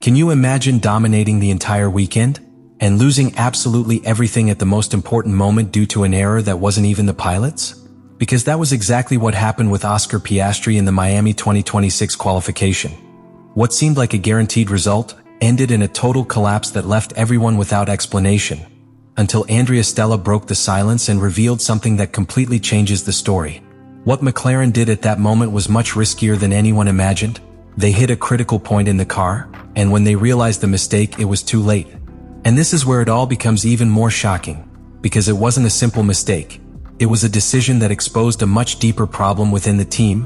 Can you imagine dominating the entire weekend and losing absolutely everything at the most important moment due to an error that wasn't even the pilot's? Because that was exactly what happened with Oscar Piastri in the Miami 2026 qualification. What seemed like a guaranteed result ended in a total collapse that left everyone without explanation, until Andrea Stella broke the silence and revealed something that completely changes the story. What McLaren did at that moment was much riskier than anyone imagined. They hit a critical point in the car, and when they realized the mistake, it was too late. And this is where it all becomes even more shocking, because it wasn't a simple mistake. It was a decision that exposed a much deeper problem within the team,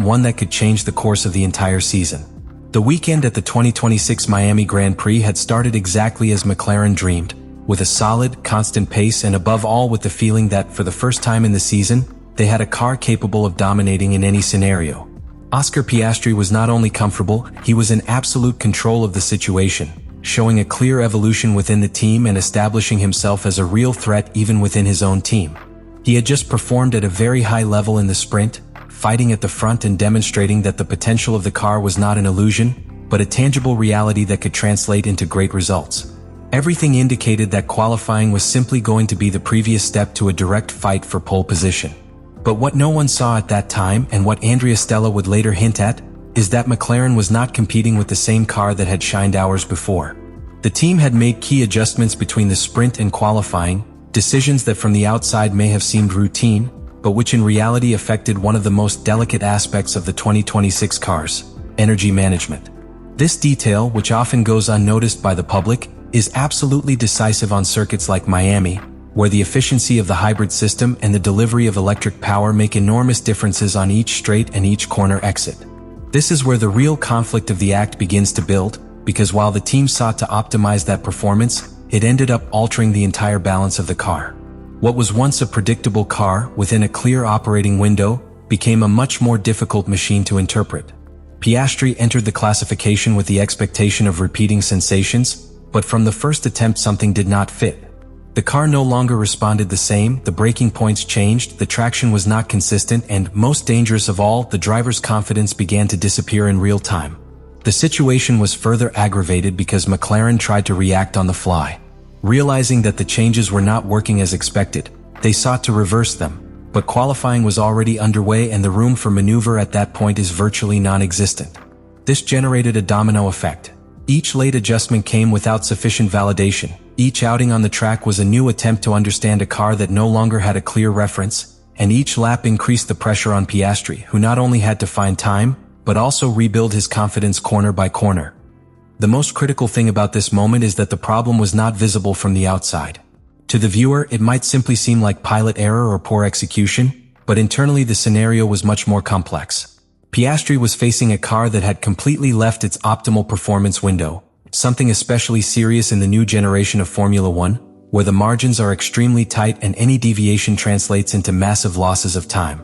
one that could change the course of the entire season. The weekend at the 2026 Miami Grand Prix had started exactly as McLaren dreamed, with a solid, constant pace and above all with the feeling that, for the first time in the season, they had a car capable of dominating in any scenario. Oscar Piastri was not only comfortable, he was in absolute control of the situation, showing a clear evolution within the team and establishing himself as a real threat even within his own team. He had just performed at a very high level in the sprint, fighting at the front and demonstrating that the potential of the car was not an illusion, but a tangible reality that could translate into great results. Everything indicated that qualifying was simply going to be the previous step to a direct fight for pole position. But what no one saw at that time, and what Andrea Stella would later hint at, is that McLaren was not competing with the same car that had shined hours before. The team had made key adjustments between the sprint and qualifying, decisions that from the outside may have seemed routine, but which in reality affected one of the most delicate aspects of the 2026 cars: energy management. This detail, which often goes unnoticed by the public, is absolutely decisive on circuits like Miami, where the efficiency of the hybrid system and the delivery of electric power make enormous differences on each straight and each corner exit. This is where the real conflict of the act begins to build, because while the team sought to optimize that performance, it ended up altering the entire balance of the car. What was once a predictable car within a clear operating window became a much more difficult machine to interpret. Piastri entered the classification with the expectation of repeating sensations, but from the first attempt something did not fit. The car no longer responded the same, the braking points changed, the traction was not consistent, and, most dangerous of all, the driver's confidence began to disappear in real time. The situation was further aggravated because McLaren tried to react on the fly. Realizing that the changes were not working as expected, they sought to reverse them, but qualifying was already underway and the room for maneuver at that point is virtually non-existent. This generated a domino effect. Each late adjustment came without sufficient validation. Each outing on the track was a new attempt to understand a car that no longer had a clear reference, and each lap increased the pressure on Piastri, who not only had to find time, but also rebuild his confidence corner by corner. The most critical thing about this moment is that the problem was not visible from the outside. To the viewer, it might simply seem like pilot error or poor execution, but internally the scenario was much more complex. Piastri was facing a car that had completely left its optimal performance window, something especially serious in the new generation of Formula One, where the margins are extremely tight and any deviation translates into massive losses of time.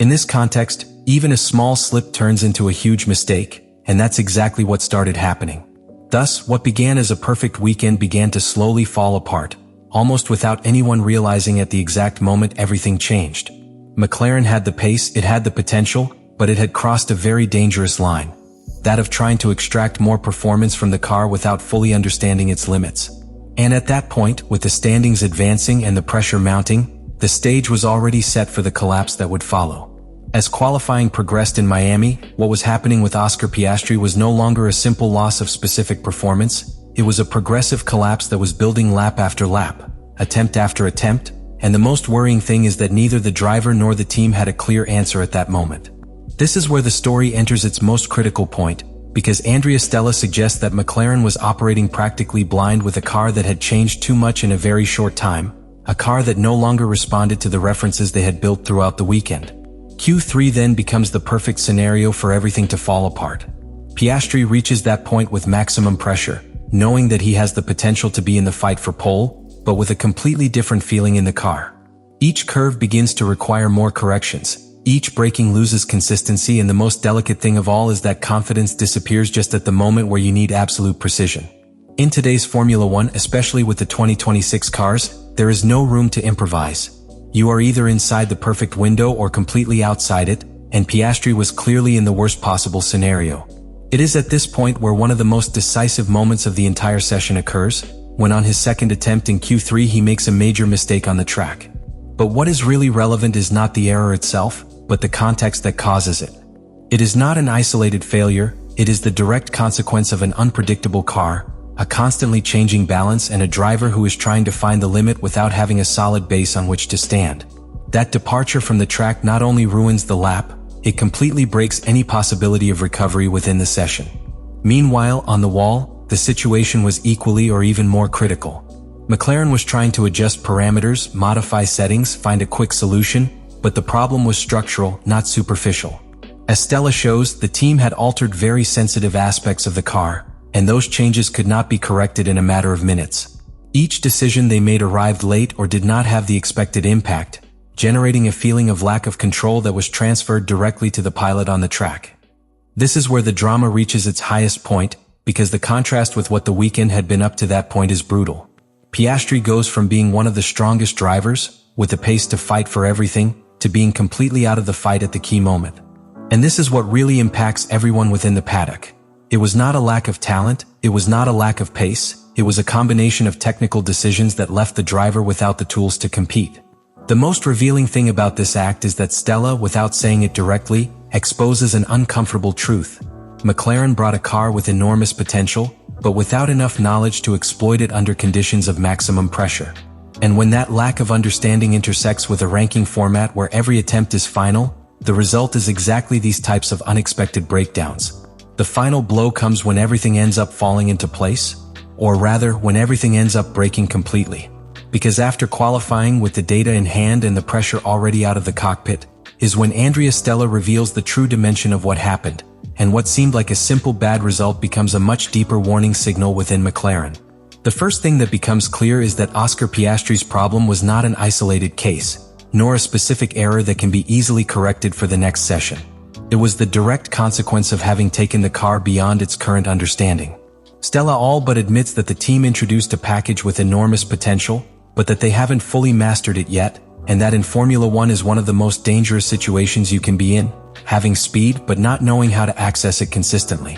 In this context, even a small slip turns into a huge mistake, and that's exactly what started happening. Thus, what began as a perfect weekend began to slowly fall apart, almost without anyone realizing at the exact moment everything changed. McLaren had the pace, it had the potential, but it had crossed a very dangerous line. That of trying to extract more performance from the car without fully understanding its limits. And at that point, with the standings advancing and the pressure mounting, the stage was already set for the collapse that would follow. As qualifying progressed in Miami, what was happening with Oscar Piastri was no longer a simple loss of specific performance, it was a progressive collapse that was building lap after lap, attempt after attempt, and the most worrying thing is that neither the driver nor the team had a clear answer at that moment. This is where the story enters its most critical point, because Andrea Stella suggests that McLaren was operating practically blind with a car that had changed too much in a very short time, a car that no longer responded to the references they had built throughout the weekend. Q3 then becomes the perfect scenario for everything to fall apart. Piastri reaches that point with maximum pressure, knowing that he has the potential to be in the fight for pole, but with a completely different feeling in the car. Each curve begins to require more corrections. Each braking loses consistency, and the most delicate thing of all is that confidence disappears just at the moment where you need absolute precision. In today's Formula One, especially with the 2026 cars, there is no room to improvise. You are either inside the perfect window or completely outside it, and Piastri was clearly in the worst possible scenario. It is at this point where one of the most decisive moments of the entire session occurs, when on his second attempt in Q3 he makes a major mistake on the track. But what is really relevant is not the error itself, but the context that causes it. It is not an isolated failure, it is the direct consequence of an unpredictable car, a constantly changing balance, and a driver who is trying to find the limit without having a solid base on which to stand. That departure from the track not only ruins the lap, it completely breaks any possibility of recovery within the session. Meanwhile, on the wall, the situation was equally or even more critical. McLaren was trying to adjust parameters, modify settings, find a quick solution, but the problem was structural, not superficial. As Stella shows, the team had altered very sensitive aspects of the car, and those changes could not be corrected in a matter of minutes. Each decision they made arrived late or did not have the expected impact, generating a feeling of lack of control that was transferred directly to the pilot on the track. This is where the drama reaches its highest point, because the contrast with what the weekend had been up to that point is brutal. Piastri goes from being one of the strongest drivers, with the pace to fight for everything, to being completely out of the fight at the key moment. And this is what really impacts everyone within the paddock. It was not a lack of talent, it was not a lack of pace, it was a combination of technical decisions that left the driver without the tools to compete. The most revealing thing about this act is that Stella, without saying it directly, exposes an uncomfortable truth. McLaren brought a car with enormous potential, but without enough knowledge to exploit it under conditions of maximum pressure. And when that lack of understanding intersects with a ranking format where every attempt is final, the result is exactly these types of unexpected breakdowns. The final blow comes when everything ends up falling into place, or rather, when everything ends up breaking completely. Because after qualifying with the data in hand and the pressure already out of the cockpit, is when Andrea Stella reveals the true dimension of what happened, and what seemed like a simple bad result becomes a much deeper warning signal within McLaren. The first thing that becomes clear is that Oscar Piastri's problem was not an isolated case, nor a specific error that can be easily corrected for the next session. It was the direct consequence of having taken the car beyond its current understanding. Stella all but admits that the team introduced a package with enormous potential, but that they haven't fully mastered it yet, and that in Formula One is one of the most dangerous situations you can be in, having speed but not knowing how to access it consistently.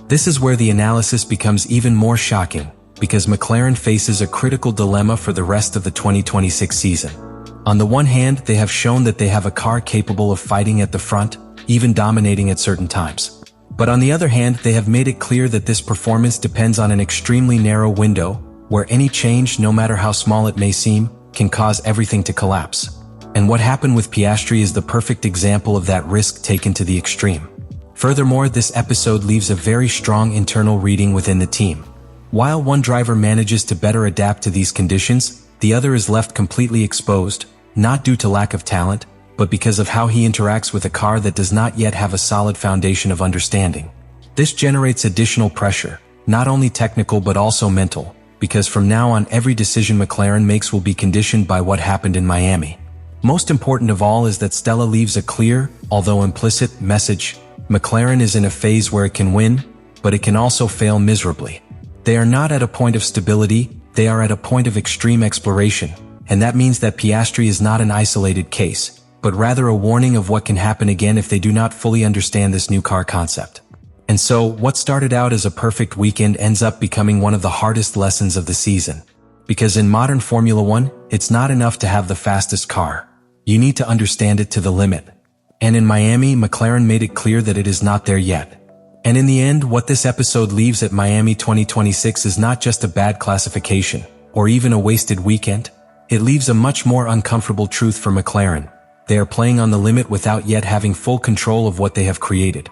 This is where the analysis becomes even more shocking, because McLaren faces a critical dilemma for the rest of the 2026 season. On the one hand, they have shown that they have a car capable of fighting at the front, even dominating at certain times. But on the other hand, they have made it clear that this performance depends on an extremely narrow window, where any change, no matter how small it may seem, can cause everything to collapse. And what happened with Piastri is the perfect example of that risk taken to the extreme. Furthermore, this episode leaves a very strong internal reading within the team. While one driver manages to better adapt to these conditions, the other is left completely exposed, not due to lack of talent, but because of how he interacts with a car that does not yet have a solid foundation of understanding. This generates additional pressure, not only technical but also mental, because from now on every decision McLaren makes will be conditioned by what happened in Miami. Most important of all is that Stella leaves a clear, although implicit, message. McLaren is in a phase where it can win, but it can also fail miserably. They are not at a point of stability, they are at a point of extreme exploration, and that means that Piastri is not an isolated case, but rather a warning of what can happen again if they do not fully understand this new car concept. And so, what started out as a perfect weekend ends up becoming one of the hardest lessons of the season. Because in modern Formula One, it's not enough to have the fastest car. You need to understand it to the limit. And in Miami, McLaren made it clear that it is not there yet. And in the end, what this episode leaves at Miami 2026 is not just a bad classification, or even a wasted weekend. It leaves a much more uncomfortable truth for McLaren. They are playing on the limit without yet having full control of what they have created.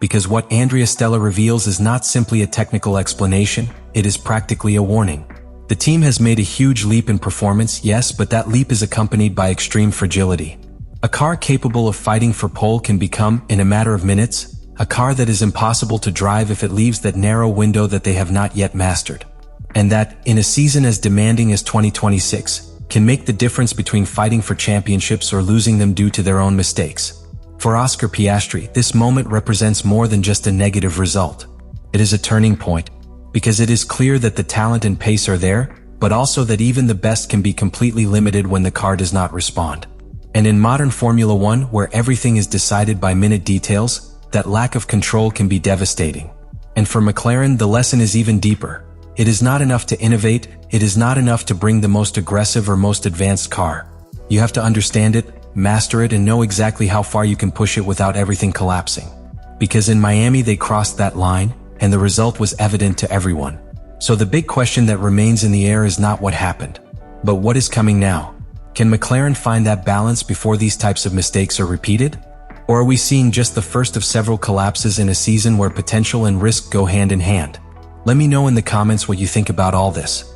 Because what Andrea Stella reveals is not simply a technical explanation, it is practically a warning. The team has made a huge leap in performance, yes, but that leap is accompanied by extreme fragility. A car capable of fighting for pole can become, in a matter of minutes, a car that is impossible to drive if it leaves that narrow window that they have not yet mastered. And that, in a season as demanding as 2026, can make the difference between fighting for championships or losing them due to their own mistakes. For Oscar Piastri, this moment represents more than just a negative result. It is a turning point, because it is clear that the talent and pace are there, but also that even the best can be completely limited when the car does not respond. And in modern Formula One, where everything is decided by minute details, that lack of control can be devastating. And for McLaren, the lesson is even deeper. It is not enough to innovate, it is not enough to bring the most aggressive or most advanced car. You have to understand it, master it, and know exactly how far you can push it without everything collapsing. Because in Miami they crossed that line, and the result was evident to everyone. So the big question that remains in the air is not what happened, but what is coming now. Can McLaren find that balance before these types of mistakes are repeated? Or are we seeing just the first of several collapses in a season where potential and risk go hand in hand? Let me know in the comments what you think about all this.